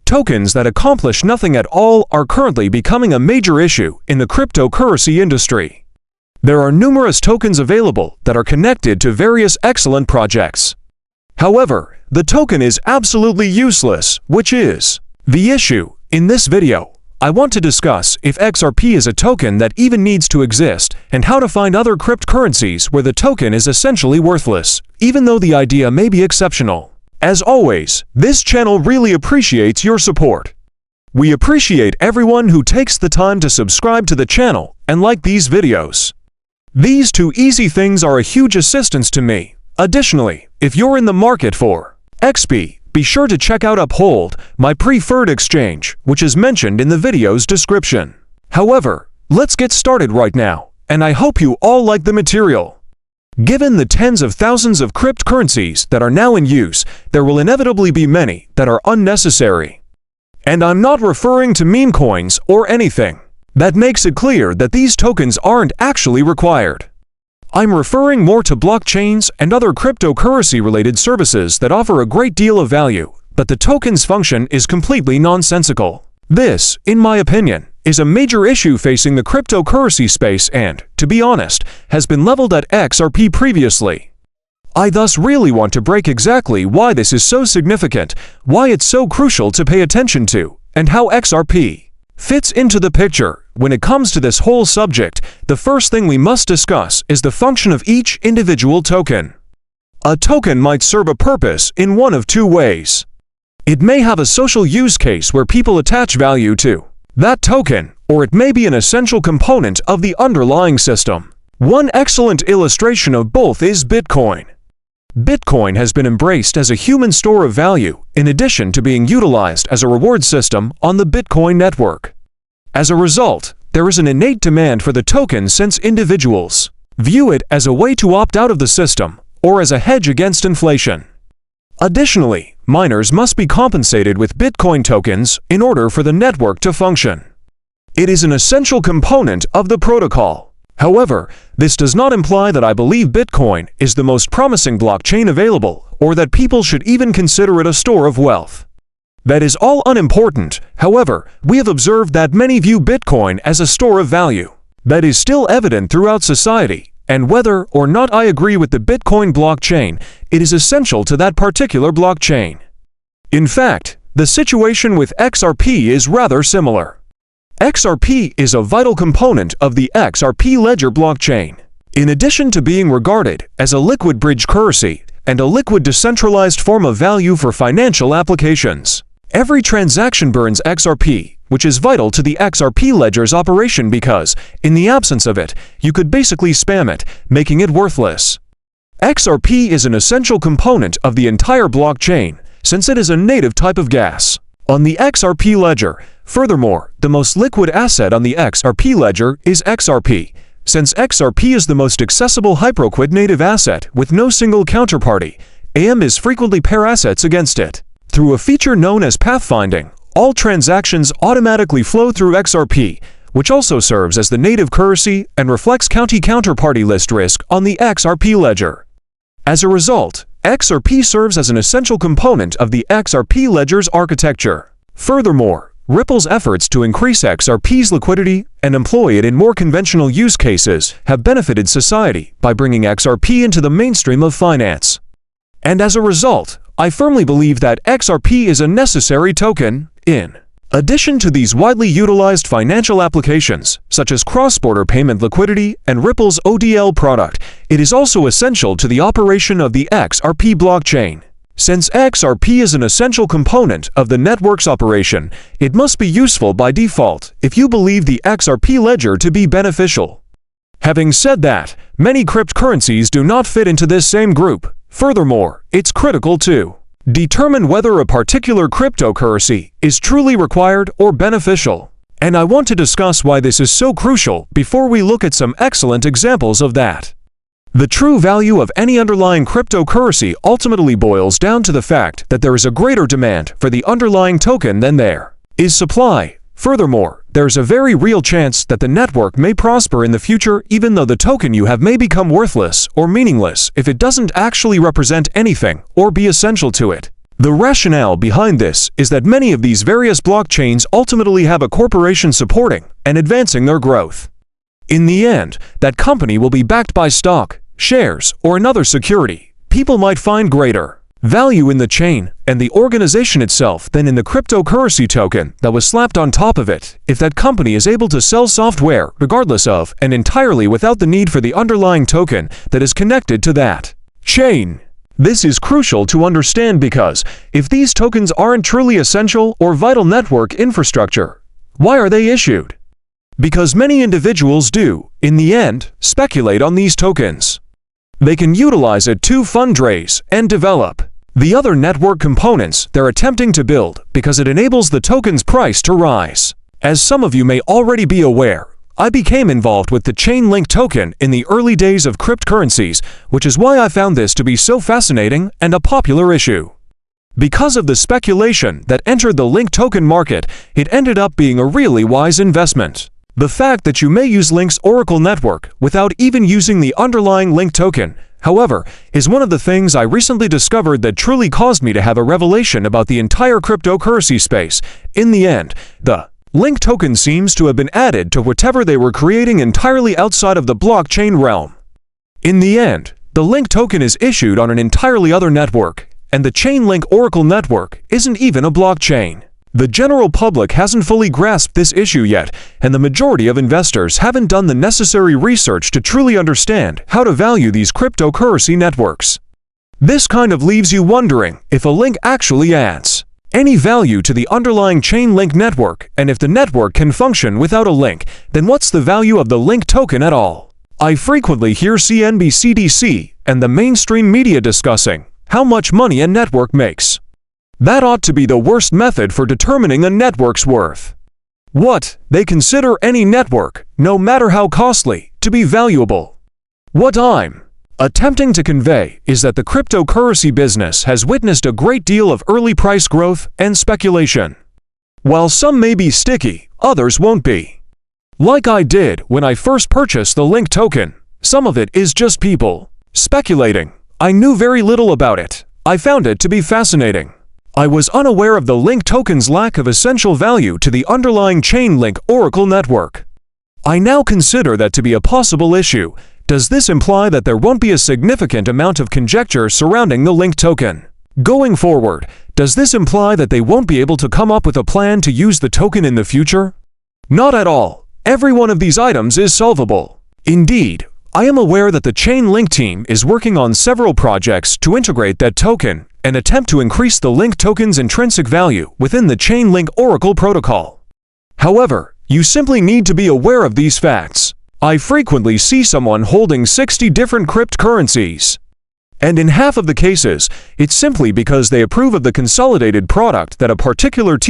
Tokens that accomplish nothing at all are currently becoming a major issue in the cryptocurrency industry. There are numerous tokens available that are connected to various excellent projects. However, the token is absolutely useless, which is the issue. In this video, I want to discuss if XRP is a token that even needs to exist and how to find other cryptocurrencies where the token is essentially worthless, even though the idea may be exceptional. As always, this channel really appreciates your support. We appreciate everyone who takes the time to subscribe to the channel and like these videos. These two easy things are a huge assistance to me. Additionally, if you're in the market for XP, be sure to check out 𝗙𝗶, my preferred exchange, which is mentioned in the video's description. However, let's get started right now, and I hope you all like the material. Given the tens of thousands of cryptocurrencies that are now in use, there will inevitably be many that are unnecessary. And I'm not referring to meme coins or anything. That makes it clear that these tokens aren't actually required. I'm referring more to blockchains and other cryptocurrency-related services that offer a great deal of value, but the token's function is completely nonsensical. This, in my opinion, is a major issue facing the cryptocurrency space and, to be honest, has been leveled at XRP previously. I thus really want to break exactly why this is so significant, why it's so crucial to pay attention to, and how XRP fits into the picture. When it comes to this whole subject, the first thing we must discuss is the function of each individual token. A token might serve a purpose in one of two ways. It may have a social use case where people attach value to that token, or it may be an essential component of the underlying system. One excellent illustration of both is Bitcoin. Bitcoin has been embraced as a human store of value, in addition to being utilized as a reward system on the Bitcoin network. As a result, there is an innate demand for the token since individuals view it as a way to opt out of the system, or as a hedge against inflation. Additionally, miners must be compensated with Bitcoin tokens in order for the network to function. It is an essential component of the protocol. However, this does not imply that I believe Bitcoin is the most promising blockchain available, or that people should even consider it a store of wealth. That is all unimportant. However, we have observed that many view Bitcoin as a store of value. That is still evident throughout society, and whether or not I agree with the Bitcoin blockchain, it is essential to that particular blockchain. In fact, the situation with XRP is rather similar. XRP is a vital component of the XRP ledger blockchain. In addition to being regarded as a liquid bridge currency and a liquid decentralized form of value for financial applications, every transaction burns XRP, which is vital to the XRP ledger's operation because, in the absence of it, you could basically spam it, making it worthless. XRP is an essential component of the entire blockchain, since it is a native type of gas on the XRP ledger. Furthermore, the most liquid asset on the XRP ledger is XRP, since XRP is the most accessible hyperliquid native asset with no single counterparty. AM is frequently pair assets against it. Through a feature known as pathfinding, all transactions automatically flow through XRP, which also serves as the native currency and reflects counterparty list risk on the XRP ledger. As a result, XRP serves as an essential component of the XRP ledger's architecture. Furthermore, Ripple's efforts to increase XRP's liquidity and employ it in more conventional use cases have benefited society by bringing XRP into the mainstream of finance. And as a result, I firmly believe that XRP is a necessary token. In addition to these widely utilized financial applications, such as cross-border payment liquidity and Ripple's ODL product, it is also essential to the operation of the XRP blockchain. Since XRP is an essential component of the network's operation, it must be useful by default if you believe the XRP ledger to be beneficial. Having said that, many cryptocurrencies do not fit into this same group. Furthermore, it's critical to determine whether a particular cryptocurrency is truly required or beneficial. And I want to discuss why this is so crucial before we look at some excellent examples of that. The true value of any underlying cryptocurrency ultimately boils down to the fact that there is a greater demand for the underlying token than there is supply. Furthermore, there is a very real chance that the network may prosper in the future even though the token you have may become worthless or meaningless if it doesn't actually represent anything or be essential to it. The rationale behind this is that many of these various blockchains ultimately have a corporation supporting and advancing their growth. In the end, that company will be backed by stock, shares, or another security. People might find greater value in the chain and the organization itself than in the cryptocurrency token that was slapped on top of it, if that company is able to sell software regardless of and entirely without the need for the underlying token that is connected to that chain. This is crucial to understand because if these tokens aren't truly essential or vital network infrastructure, why are they issued? Because many individuals do, in the end, speculate on these tokens. They can utilize it to fundraise and develop the other network components they're attempting to build because it enables the token's price to rise. As some of you may already be aware, I became involved with the Chainlink token in the early days of cryptocurrencies, which is why I found this to be so fascinating and a popular issue. Because of the speculation that entered the Link token market, it ended up being a really wise investment. The fact that you may use Link's Oracle network without even using the underlying Link token, however, is one of the things I recently discovered that truly caused me to have a revelation about the entire cryptocurrency space. In the end, the Link token seems to have been added to whatever they were creating entirely outside of the blockchain realm. In the end, the Link token is issued on an entirely other network, and the Chainlink Oracle network isn't even a blockchain. The general public hasn't fully grasped this issue yet, and the majority of investors haven't done the necessary research to truly understand how to value these cryptocurrency networks. This kind of leaves you wondering if a link actually adds any value to the underlying Chainlink network, and if the network can function without a link, then what's the value of the Link token at all? I frequently hear CNBC and the mainstream media discussing how much money a network makes. That ought to be the worst method for determining a network's worth. What they consider any network, no matter how costly, to be valuable. What I'm attempting to convey is that the cryptocurrency business has witnessed a great deal of early price growth and speculation. While some may be sticky, others won't be. Like I did when I first purchased the Link token, some of it is just people speculating. I knew very little about it. I found it to be fascinating. I was unaware of the Link token's lack of essential value to the underlying Chainlink Oracle network. I now consider that to be a possible issue. Does this imply that there won't be a significant amount of conjecture surrounding the Link token? Going forward, does this imply that they won't be able to come up with a plan to use the token in the future? Not at all. Every one of these items is solvable. Indeed, I am aware that the Chainlink team is working on several projects to integrate that token and attempt to increase the Link token's intrinsic value within the Chainlink Oracle protocol. However, you simply need to be aware of these facts. I frequently see someone holding 60 different cryptocurrencies. And in half of the cases, it's simply because they approve of the consolidated product that a particular team